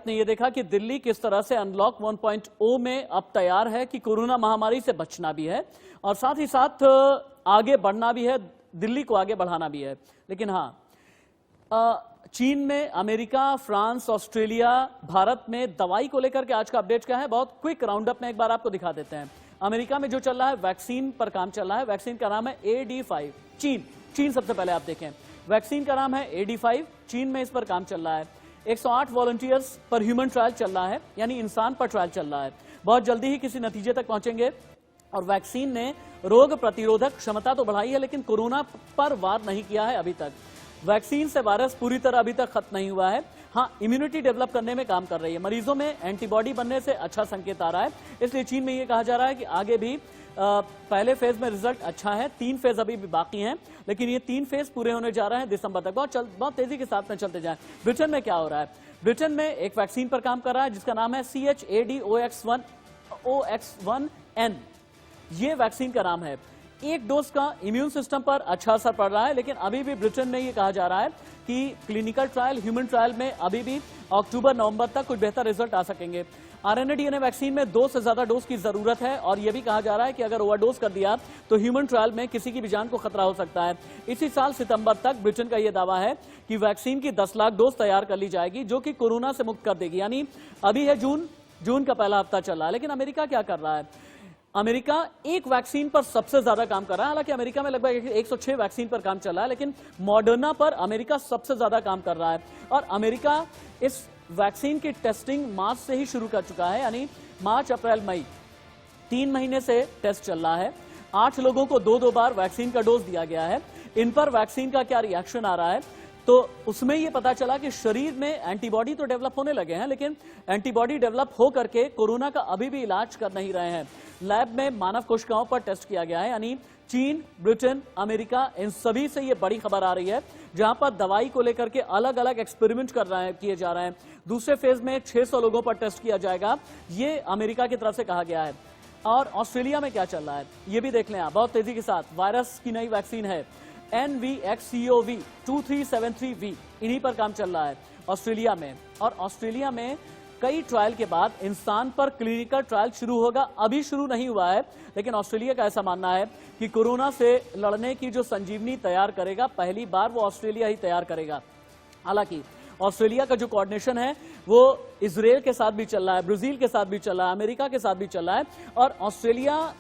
आपने ये देखा कि दिल्ली किस तरह से अनलॉक 1.0 में अब तैयार है कि कोरोना महामारी से बचना भी है और साथ ही साथ आगे बढ़ना भी है, दिल्ली को आगे बढ़ाना भी है। लेकिन हाँ, चीन में, अमेरिका, फ्रांस, ऑस्ट्रेलिया, भारत में दवाई को लेकर के आज का अपडेट क्या है, बहुत क्विक राउंड अप में एक बार आपको दिखा देते हैं। अमेरिका में जो चल रहा है, वैक्सीन पर काम चल रहा है। वैक्सीन का नाम है AD5। चीन सबसे पहले आप देखें, वैक्सीन का नाम है AD5, चीन में इस पर काम चल रहा है। 108 वॉलंटियर्स पर ह्यूमन ट्रायल चल रहा है, यानी इंसान पर ट्रायल चल रहा है। बहुत जल्दी ही किसी नतीजे तक पहुंचेंगे। और वैक्सीन ने रोग प्रतिरोधक क्षमता तो बढ़ाई है, लेकिन कोरोना पर वार नहीं किया है अभी तक। वैक्सीन से वायरस पूरी तरह अभी तक खत्म नहीं हुआ है। हाँ, इम्यूनिटी डेवलप करने में काम कर रही है, मरीजों में एंटीबॉडी बनने से अच्छा संकेत आ रहा है। इसलिए चीन में यह कहा जा रहा है कि आगे भी पहले फेज में रिजल्ट अच्छा है, 3 फेज अभी भी बाकी हैं, लेकिन ये 3 फेज पूरे होने जा रहे हैं दिसंबर तक। बहुत तेजी के साथ में चलते जाएं। ब्रिटेन में क्या हो रहा है? ब्रिटेन में एक वैक्सीन पर काम कर रहा है जिसका नाम है CHAdOx1N। ये वैक्सीन का नाम है। एक डोज का इम्यून सिस्टम पर अच्छा असर पड़ रहा है, लेकिन अभी भी ब्रिटेन में यह कहा जा रहा है कि क्लिनिकल ट्रायल, ह्यूमन ट्रायल में अभी भी अक्टूबर-नवंबर तक कुछ बेहतर रिजल्ट आ सकेंगे। RNA-DNA वैक्सीन में 2 से ज्यादा डोज की जरूरत है और यह भी कहा जा रहा है कि अगर ओवरडोज कर दिया तो ह्यूमन ट्रायल में किसी की भी जान को खतरा हो सकता है। इसी साल सितंबर तक ब्रिटेन का यह दावा है कि वैक्सीन की 10 लाख डोज तैयार कर ली जाएगी, जो कि कोरोना से मुक्त कर देगी। यानी अभी है जून का पहला हफ्ता चल रहा है। लेकिन अमेरिका क्या कर रहा है? अमेरिका एक वैक्सीन पर सबसे ज्यादा काम कर रहा है। हालांकि अमेरिका में लगभग 106 वैक्सीन पर काम चल रहा है, लेकिन मॉडर्ना पर अमेरिका सबसे ज्यादा काम कर रहा है। और अमेरिका इस वैक्सीन की टेस्टिंग मार्च से ही शुरू कर चुका है, यानी मार्च, अप्रैल, मई 3 महीने से टेस्ट चल रहा है। 8 लोगों को 2-2 बार वैक्सीन का डोज दिया गया है। इन पर वैक्सीन का क्या रिएक्शन आ रहा है, तो उसमें यह पता चला कि शरीर में एंटीबॉडी तो डेवलप होने लगे हैं, लेकिन एंटीबॉडी डेवलप हो करके कोरोना का अभी भी इलाज कर नहीं रहे हैं। लैब में मानव कोशिकाओं पर टेस्ट किया गया है, यानी चीन, ब्रिटेन, अमेरिका, इन सभी से यह बड़ी खबर आ रही है, जहां पर दवाई को लेकर के अलग अलग एक्सपेरिमेंट किए जा रहे हैं। दूसरे फेज में 600 लोगों पर टेस्ट किया जाएगा, ये अमेरिका की तरफ से कहा गया है। और ऑस्ट्रेलिया में क्या चल रहा है ये भी देख लें आप, बहुत तेजी के साथ। वायरस की नई वैक्सीन है NVXCoV2373V, इन्हीं पर काम चल रहा है ऑस्ट्रेलिया में। और ऑस्ट्रेलिया में कई ट्रायल के बाद इंसान पर क्लिनिकल ट्रायल शुरू होगा। अभी शुरू नहीं हुआ है, लेकिन ऑस्ट्रेलिया का ऐसा मानना है कि कोरोना से लड़ने की जो संजीवनी तैयार करेगा, पहली बार वो ऑस्ट्रेलिया ही तैयार करेगा। हालांकि ऑस्ट्रेलिया का जो कोऑर्डिनेशन है वो इजराइल के साथ भी चल रहा है, ब्राजील के साथ भी चल रहा है, अमेरिका के साथ भी चल रहा है। और ऑस्ट्रेलिया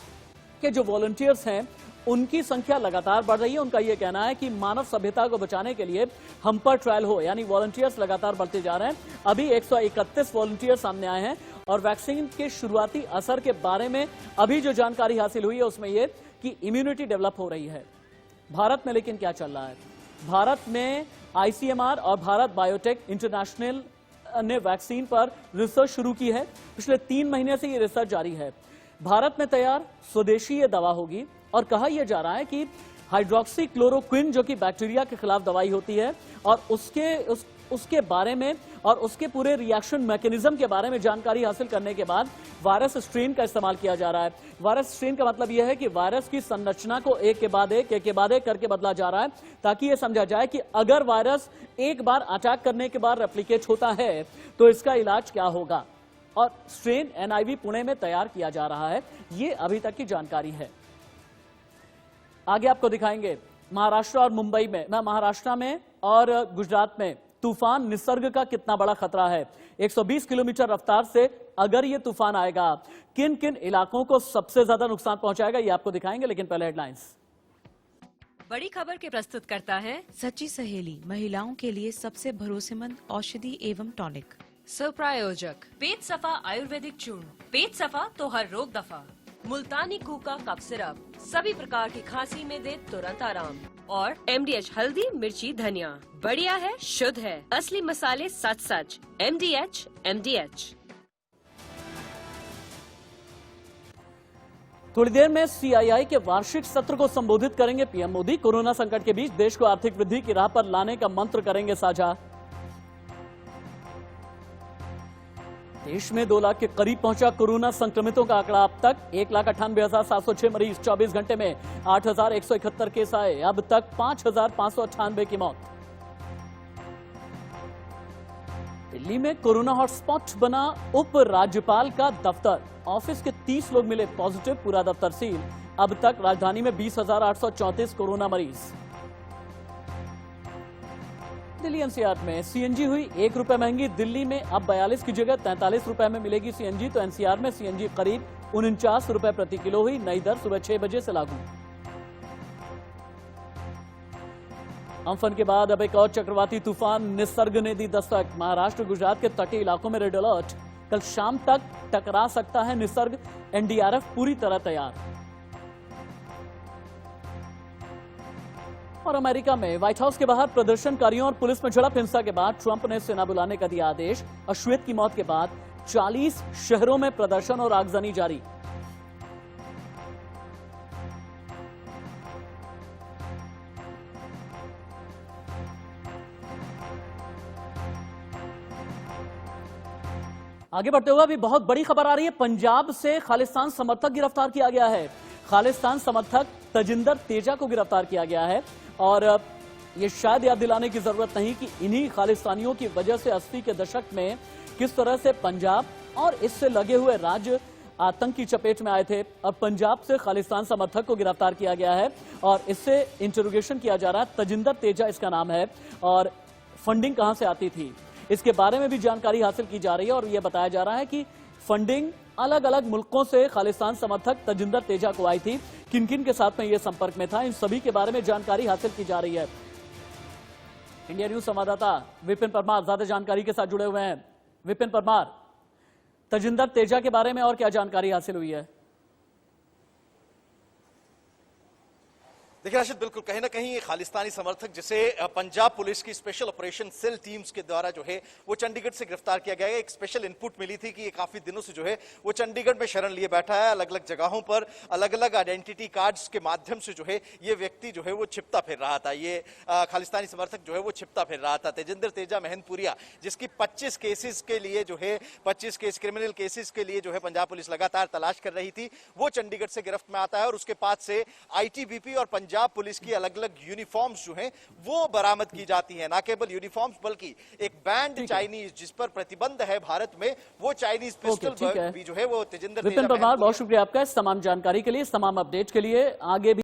के जो वॉलंटियर्स हैं उनकी संख्या लगातार बढ़ रही है। उनका यह कहना है कि मानव सभ्यता को बचाने के लिए हम पर ट्रायल हो, यानी वॉलंटियर्स लगातार बढ़ते जा रहे हैं। अभी 131 वॉलंटियर सामने आए हैं और वैक्सीन के शुरुआती असर के बारे में अभी जो जानकारी हासिल हुई है उसमें यह कि इम्यूनिटी डेवलप हो रही है। भारत में लेकिन क्या चल रहा है? भारत में ICMR और भारत बायोटेक इंटरनेशनल ने वैक्सीन पर रिसर्च शुरू की है। पिछले 3 महीने से यह रिसर्च जारी है। भारत में तैयार स्वदेशी ये दवा होगी और कहा यह जा रहा है कि हाइड्रोक्सीक्लोरोक्विन, जो कि बैक्टीरिया के खिलाफ दवाई होती है, और उसके बारे में और उसके पूरे रिएक्शन मैकेनिज्म के बारे में जानकारी हासिल करने के बाद वायरस स्ट्रेन का इस्तेमाल किया जा रहा है। वायरस स्ट्रेन का मतलब यह है कि वायरस की संरचना को एक के बाद एक करके बदला जा रहा है, ताकि यह समझा जाए कि अगर वायरस एक बार अटैक करने के बाद रेप्लिकेट होता है तो इसका इलाज क्या होगा। और स्ट्रेन NIV पुणे में तैयार किया जा रहा है, ये अभी तक की जानकारी है। आगे आपको दिखाएंगे महाराष्ट्र और मुंबई में, महाराष्ट्र में और गुजरात में तूफान निसर्ग का कितना बड़ा खतरा है। 120 किलोमीटर रफ्तार से अगर ये तूफान आएगा, किन किन इलाकों को सबसे ज्यादा नुकसान पहुंचाएगा, ये आपको दिखाएंगे। लेकिन पहले हेडलाइंस। बड़ी खबर के प्रस्तुत करता है सच्ची सहेली, महिलाओं के लिए सबसे भरोसेमंद औषधि एवं टॉनिक। स्वप्रायोजक पेट सफा आयुर्वेदिक चूर्ण, पेट सफा तो हर रोग दफा। मुल्तानी कूका कफ सिरप, सभी प्रकार की खांसी में दे तुरंत आराम। और MDH हल्दी, मिर्ची, धनिया, बढ़िया है, शुद्ध है, असली मसाले सच। MDH। थोड़ी देर में CII के वार्षिक सत्र को संबोधित करेंगे PM मोदी। कोरोना संकट के बीच देश को आर्थिक वृद्धि की राह पर लाने का मंत्र करेंगे साझा। देश में 2 लाख के करीब पहुंचा कोरोना संक्रमितों का आंकड़ा। अब तक 1,98,706 मरीज, 24 घंटे में 8,171 केस आए। अब तक 5,598 की मौत। दिल्ली में कोरोना हॉटस्पॉट बना उप राज्यपाल का दफ्तर। ऑफिस के 30 लोग मिले पॉजिटिव, पूरा दफ्तर सील। अब तक राजधानी में 20,834 कोरोना मरीज। दिल्ली एनसीआर में सीएनजी हुई ₹1 महंगी। दिल्ली में अब 42 की जगह 43 रुपए में मिलेगी सीएनजी, तो एनसीआर में सीएनजी करीब ₹49 प्रति किलो हुई। नई दर सुबह 6 बजे से लागू। अम्फन के बाद अब एक और चक्रवाती तूफान निसर्ग ने दी दस्तक। महाराष्ट्र गुजरात के तटीय इलाकों में रेड अलर्ट। कल शाम तक टकरा सकता है निसर्ग। एनडीआरएफ पूरी तरह तैयार। और अमेरिका में व्हाइट हाउस के बाहर प्रदर्शनकारियों और पुलिस में झड़प। हिंसा के बाद ट्रंप ने सेना बुलाने का दिया आदेश। अश्वेत की मौत के बाद 40 शहरों में प्रदर्शन और आगजनी जारी। आगे बढ़ते हुए अभी बहुत बड़ी खबर आ रही है। पंजाब से खालिस्तान समर्थक गिरफ्तार किया गया है। खालिस्तान समर्थक तजिंदर तेजा को गिरफ्तार किया गया है। और ये शायद याद दिलाने की जरूरत नहीं कि इन्हीं खालिस्तानियों की वजह से 80 के दशक में किस तरह से पंजाब और इससे लगे हुए राज्य आतंक की चपेट में आए थे। अब पंजाब से खालिस्तान समर्थक को गिरफ्तार किया गया है और इससे इंटरोगेशन किया जा रहा है। तजिंदर तेजा इसका नाम है। और फंडिंग कहां से आती थी इसके बारे में भी जानकारी हासिल की जा रही है। और यह बताया जा रहा है कि फंडिंग अलग अलग मुल्कों से खालिस्तान समर्थक तजिंदर तेजा को आई थी। किन किन के साथ में यह संपर्क में था, इन सभी के बारे में जानकारी हासिल की जा रही है। इंडिया न्यूज संवाददाता विपिन परमार ज्यादा जानकारी के साथ जुड़े हुए हैं। विपिन परमार, तजिंदर तेजा के बारे में और क्या जानकारी हासिल हुई है? देखिए राशिद, बिल्कुल कहीं ना कहीं खालिस्तानी समर्थक जिसे पंजाब पुलिस की स्पेशल ऑपरेशन सेल टीम्स के द्वारा जो है वो चंडीगढ़ से गिरफ्तार किया गया है। एक स्पेशल इनपुट मिली थी कि ये काफी दिनों से जो है वो चंडीगढ़ में शरण लिए बैठा है। अलग अलग जगहों पर अलग अलग आइडेंटिटी कार्ड्स के माध्यम से जो है ये व्यक्ति जो है वो छिपता फिर रहा था। ये खालिस्तानी समर्थक जो है वो छिपता फिर रहा था। तेजिंदर तेजा महनपुरिया, जिसकी 25 केसेस के लिए जो है 25 केस क्रिमिनल केसेस के लिए जो है पंजाब पुलिस लगातार तलाश कर रही थी, वो चंडीगढ़ से गिरफ्त में आता है। और उसके पास से आईटीबीपी और पंजाब पुलिस की अलग अलग यूनिफॉर्म्स जो हैं वो बरामद की जाती हैं। ना केवल यूनिफॉर्म्स बल्कि एक बैंड चाइनीज जिस पर प्रतिबंध है भारत में, वो चाइनीज पिस्टल भी जो है वो तेजिंदर तेजा। विपिन परमार, बहुत शुक्रिया आपका इस तमाम जानकारी के लिए, इस तमाम अपडेट के लिए। आगे भी